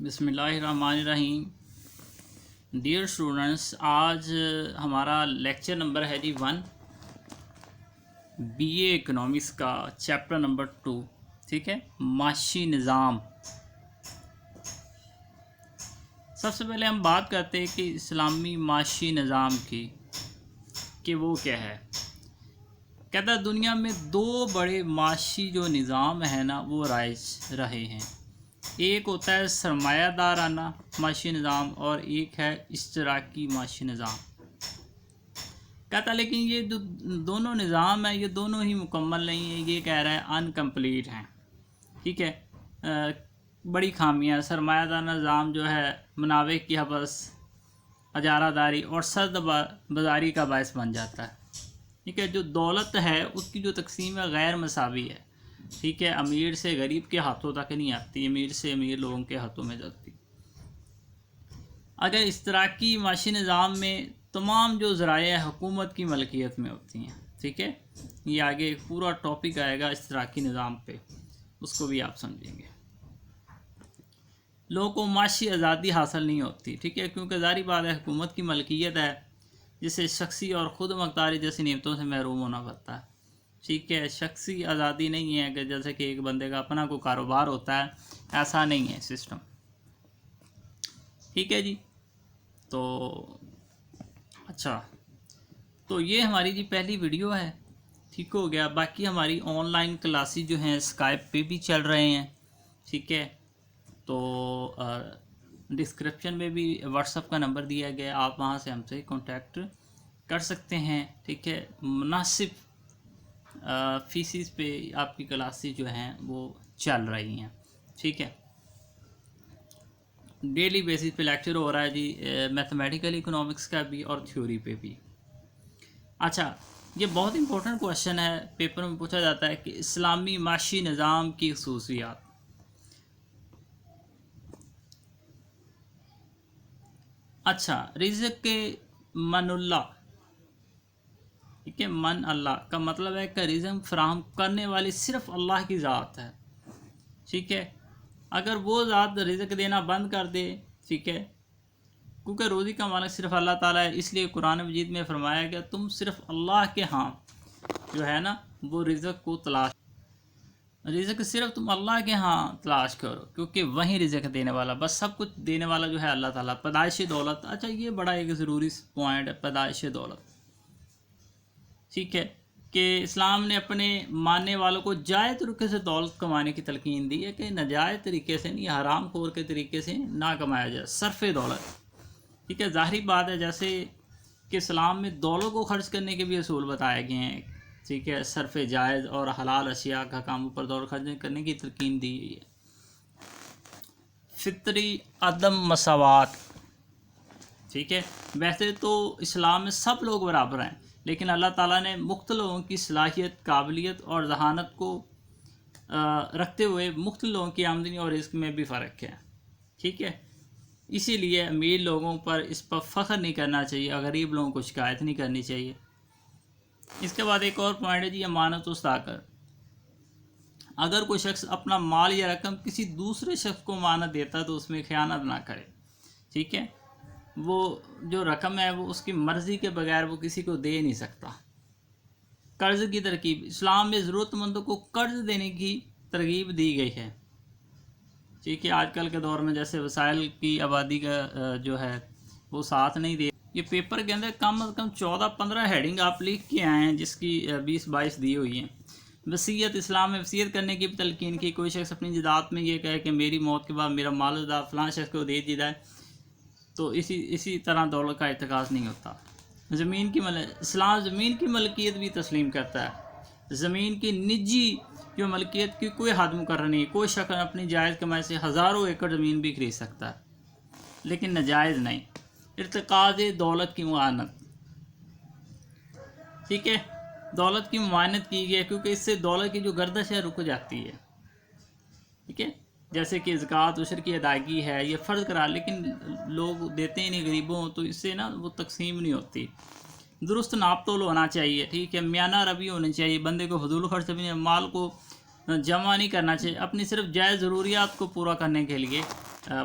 بسم اللہ الرحمن الرحیم۔ ڈیئر اسٹوڈنٹس، آج ہمارا لیکچر نمبر ہے جی 1 بی اے اکنامکس کا چیپٹر نمبر 2، ٹھیک ہے، معاشی نظام۔ سب سے پہلے ہم بات کرتے ہیں کہ اسلامی معاشی نظام کی، کہ وہ کیا ہے۔ کہتا ہے دنیا میں 2 بڑے معاشی جو نظام ہیں نا وہ رائج رہے ہیں۔ ایک ہوتا ہے سرمایہ دارانہ معاشی نظام اور ایک ہے اشتراکی معاشی نظام۔ کہتا ہے لیکن یہ جو دونوں نظام ہیں یہ دونوں ہی مکمل نہیں ہیں، یہ کہہ رہا ہے انکمپلیٹ ہیں، ٹھیک ہے۔ بڑی خامیاں، سرمایہ دار نظام جو ہے منافع کی حبس، اجارہ داری اور سرد بازاری کا باعث بن جاتا ہے، ٹھیک ہے۔ جو دولت ہے اس کی جو تقسیم ہے غیر مساوی ہے، ٹھیک ہے، امیر سے غریب کے ہاتھوں تک نہیں آتی، امیر سے امیر لوگوں کے ہاتھوں میں جاتی۔ اگر اشتراکی معاشی نظام میں تمام جو ذرائع حکومت کی ملکیت میں ہوتی ہیں، ٹھیک ہے، یہ آگے ایک پورا ٹاپک آئے گا اشتراکی نظام پہ، اس کو بھی آپ سمجھیں گے۔ لوگوں کو معاشی آزادی حاصل نہیں ہوتی، ٹھیک ہے، کیونکہ ظاہری بات ہے حکومت کی ملکیت ہے، جسے شخصی اور خود مختاری جیسی نعمتوں سے محروم ہونا پڑتا ہے، ٹھیک ہے۔ شخصی آزادی نہیں ہے کہ جیسے کہ ایک بندے کا اپنا کوئی کاروبار ہوتا ہے، ایسا نہیں ہے سسٹم، ٹھیک ہے جی۔ تو اچھا، تو یہ ہماری جی پہلی ویڈیو ہے، ٹھیک ہو گیا۔ باقی ہماری آن لائن کلاسز جو ہیں اسکائپ پہ بھی چل رہے ہیں، ٹھیک ہے۔ تو ڈسکرپشن میں بھی واٹس ایپ کا نمبر دیا گیا، آپ وہاں سے ہم سے کانٹیکٹ کر سکتے ہیں، ٹھیک ہے۔ مناسب فیسز پہ آپ کی کلاسز جو ہیں وہ چل رہی ہیں، ٹھیک ہے۔ ڈیلی بیسس پہ لیکچر ہو رہا ہے جی، میتھمیٹیکل اکنامکس کا بھی اور تھیوری پہ بھی۔ اچھا، یہ بہت امپورٹنٹ کویشچن ہے، پیپر میں پوچھا جاتا ہے کہ اسلامی معاشی نظام کی خصوصیات۔ اچھا، رزق کے من اللہ، ٹھیک ہے، من اللہ کا مطلب ہے کہ رزق فراہم کرنے والی صرف اللہ کی ذات ہے، ٹھیک ہے۔ اگر وہ ذات رزق دینا بند کر دے، ٹھیک ہے، کیونکہ روزی کا مالک صرف اللہ تعالیٰ ہے، اس لیے قرآن مجید میں فرمایا کہ تم صرف اللہ کے ہاں جو ہے نا وہ رزق کو تلاش، رزق صرف تم اللہ کے ہاں تلاش کرو، کیونکہ وہیں رزق دینے والا، بس سب کچھ دینے والا جو ہے اللہ تعالیٰ۔ پیدائش دولت، اچھا یہ بڑا ایک ضروری پوائنٹ ہے، پیدائش دولت، ٹھیک ہے، کہ اسلام نے اپنے ماننے والوں کو جائز طریقے سے دولت کمانے کی تلقین دی ہے، کہ ناجائز طریقے سے نہیں، حرام خور کے طریقے سے نہ کمایا جائے، صرف دولت، ٹھیک ہے۔ ظاہری بات ہے جیسے کہ اسلام میں دولت کو خرچ کرنے کے بھی اصول بتائے گئے ہیں، ٹھیک ہے، صرف جائز اور حلال اشیاء کا کاموں پر دولت خرچ کرنے کی تلقین دی گئی ہے۔ فطری عدم مساوات، ٹھیک ہے، ویسے تو اسلام میں سب لوگ برابر ہیں، لیکن اللہ تعالیٰ نے مختلف لوگوں کی صلاحیت، قابلیت اور ذہانت کو رکھتے ہوئے مختلف لوگوں کی آمدنی اور رزق میں بھی فرق کیا ہے، ٹھیک ہے۔ اسی لیے امیر لوگوں پر اس پر فخر نہیں کرنا چاہیے، غریب لوگوں کو شکایت نہیں کرنی چاہیے۔ اس کے بعد ایک اور پوائنٹ ہے جی امانت و صداقت۔ اگر کوئی شخص اپنا مال یا رقم کسی دوسرے شخص کو امانت دیتا ہے تو اس میں خیانت نہ کرے، ٹھیک ہے۔ وہ جو رقم ہے وہ اس کی مرضی کے بغیر وہ کسی کو دے نہیں سکتا۔ قرض کی ترغیب، اسلام میں ضرورت مندوں کو قرض دینے کی ترغیب دی گئی ہے، ٹھیک ہے۔ آج کل کے دور میں جیسے وسائل کی آبادی کا جو ہے وہ ساتھ نہیں دے، یہ پیپر کے اندر کم از کم 14-15 ہیڈنگ آپ لکھ کے آئے ہیں، جس کی 20-22 دی ہوئی ہیں۔ وصیت، اسلام میں وصیت کرنے کی بھی تلقین کی، کوئی شخص اپنی جائیداد میں یہ کہے کہ میری موت کے بعد میرا مال فلاں شخص کو دے دی جائے، تو اسی طرح دولت کا ارتکاز نہیں ہوتا۔ زمین کی اسلام زمین کی ملکیت بھی تسلیم کرتا ہے، زمین کی نجی جو ملکیت کی کوئی حد مقرر نہیں، کوئی شخص اپنی جائز کمائی سے ہزاروں ایکڑ زمین بھی خرید سکتا ہے، لیکن ناجائز نہیں۔ ارتکاز دولت کی معاونت، ٹھیک ہے، دولت کی معاونت کی گئی ہے کیونکہ اس سے دولت کی جو گردش ہے رک جاتی ہے، ٹھیک ہے۔ جیسے کہ زکوٰۃ عشر کی ادائیگی ہے، یہ فرض قرار، لیکن لوگ دیتے ہی نہیں غریبوں، تو اس سے نا وہ تقسیم نہیں ہوتی۔ درست ناپ تول ہونا چاہیے، ٹھیک ہے، میانہ روی ہونی چاہیے، بندے کو فضول خرچ بھی، مال کو جمع نہیں کرنا چاہیے، اپنی صرف جائز ضروریات کو پورا کرنے کے لیے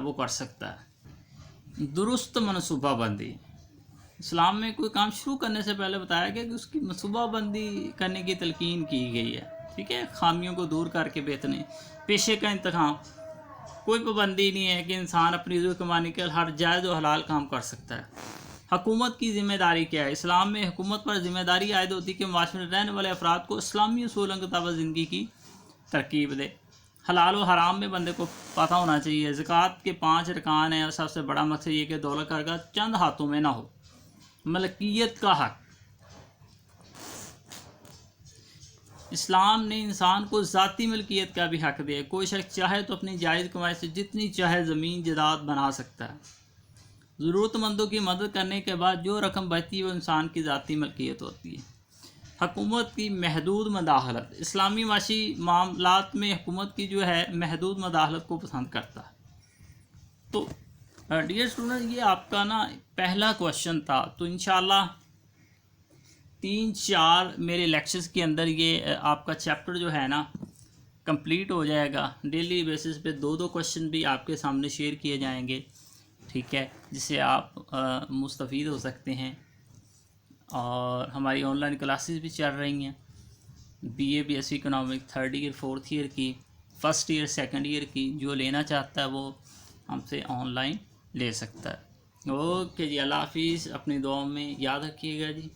وہ کر سکتا ہے۔ درست منصوبہ بندی، اسلام میں کوئی کام شروع کرنے سے پہلے بتایا گیا کہ اس کی منصوبہ بندی کرنے کی تلقین کی گئی ہے، ٹھیک ہے، خامیوں کو دور کر کے بہترین پیشے کا انتخاب۔ کوئی پابندی نہیں ہے کہ انسان اپنی روزی کمانے کے ہر جائز و حلال کام کر سکتا ہے۔ حکومت کی ذمہ داری کیا ہے؟ اسلام میں حکومت پر ذمہ داری عائد ہوتی ہے کہ معاشرے میں رہنے والے افراد کو اسلامی اصولوں کے تابع زندگی کی ترکیب دے۔ حلال و حرام میں بندے کو پتہ ہونا چاہیے۔ زکوٰۃ کے 5 ارکان ہیں، اور سب سے بڑا مقصد یہ کہ دولت کا غرض چند ہاتھوں میں نہ ہو۔ ملکیت کا حق، اسلام نے انسان کو ذاتی ملکیت کا بھی حق دیا ہے۔ کوئی شخص چاہے تو اپنی جائز کمائی سے جتنی چاہے زمین جائیداد بنا سکتا ہے۔ ضرورت مندوں کی مدد کرنے کے بعد جو رقم بچتی ہے وہ انسان کی ذاتی ملکیت ہوتی ہے۔ حکومت کی محدود مداخلت، اسلامی معاشی معاملات میں حکومت کی جو ہے محدود مداخلت کو پسند کرتا ہے۔ تو ڈیئر اسٹوڈنٹ، یہ آپ کا نا پہلا کوشچن تھا، تو انشاءاللہ 3-4 میرے لیکچرز کے اندر یہ آپ کا چیپٹر جو ہے نا کمپلیٹ ہو جائے گا۔ ڈیلی بیسس پہ 2 کوشچن بھی آپ کے سامنے شیئر کیے جائیں گے، ٹھیک ہے، جس سے آپ مستفید ہو سکتے ہیں۔ اور ہماری آن لائن کلاسز بھی چل رہی ہیں، BA BSc economic 3rd year 4th year کی، 1st ایئر 2nd ایئر کی، جو لینا چاہتا ہے وہ ہم سے آن لائن لے سکتا ہے۔ اوکے جی، اللہ حافظ، اپنی دعاؤں میں یاد رکھیے گا جی۔